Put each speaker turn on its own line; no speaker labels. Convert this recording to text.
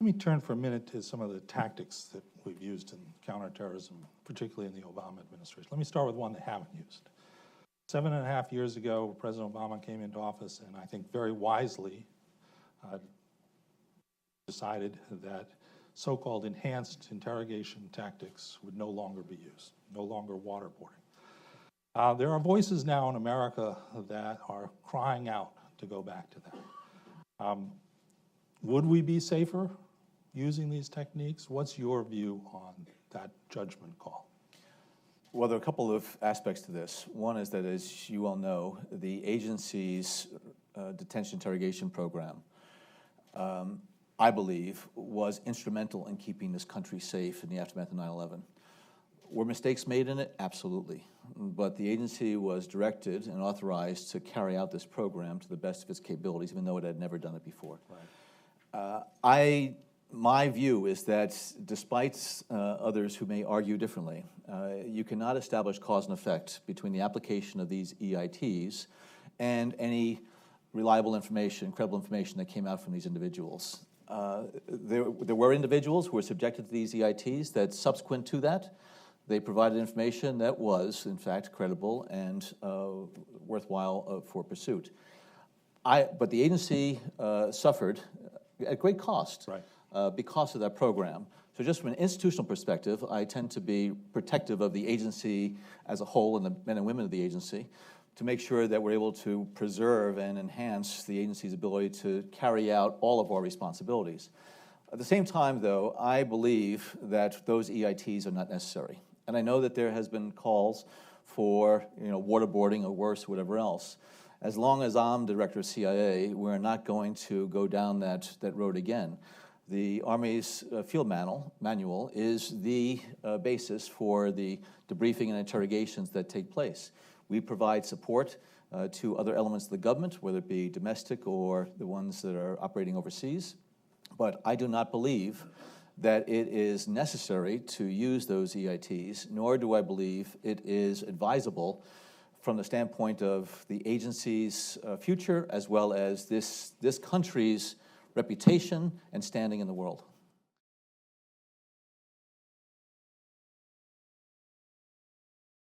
Let me turn for a minute to some of the tactics that we've used in counterterrorism, particularly in the Obama administration. Let me start with one they haven't used. 7.5 years ago, President Obama came into office and I think very wisely decided that so-called enhanced interrogation tactics would no longer be used, no longer waterboarding. There are voices now in America that are crying out to go back to that. Would we be safer using these techniques? What's your view on that judgment call?
Well, there are a couple of aspects to this. One is that, as you all know, the agency's detention interrogation program, I believe, was instrumental in keeping this country safe in the aftermath of 9/11. Were mistakes made in it? Absolutely. But the agency was directed and authorized to carry out this program to the best of its capabilities, even though it had never done it before.
Right.
My view is that despite others who may argue differently, you cannot establish cause and effect between the application of these EITs and any reliable information, credible information that came out from these individuals. There were individuals who were subjected to these EITs that subsequent to that, they provided information that was, in fact, credible and worthwhile for pursuit. But the agency suffered at great cost.
Right.
Because of that program. So just from an institutional perspective, I tend to be protective of the agency as a whole and the men and women of the agency to make sure that we're able to preserve and enhance the agency's ability to carry out all of our responsibilities. At the same time, though, I believe that those EITs are not necessary. And I know that there has been calls for waterboarding or worse, whatever else. As long as I'm director of CIA, we're not going to go down that road again. The Army's field manual is the basis for the debriefing and interrogations that take place. We provide support to other elements of the government, whether it be domestic or the ones that are operating overseas. But I do not believe that it is necessary to use those EITs, nor do I believe it is advisable from the standpoint of the agency's future as well as this country's reputation and standing in the world.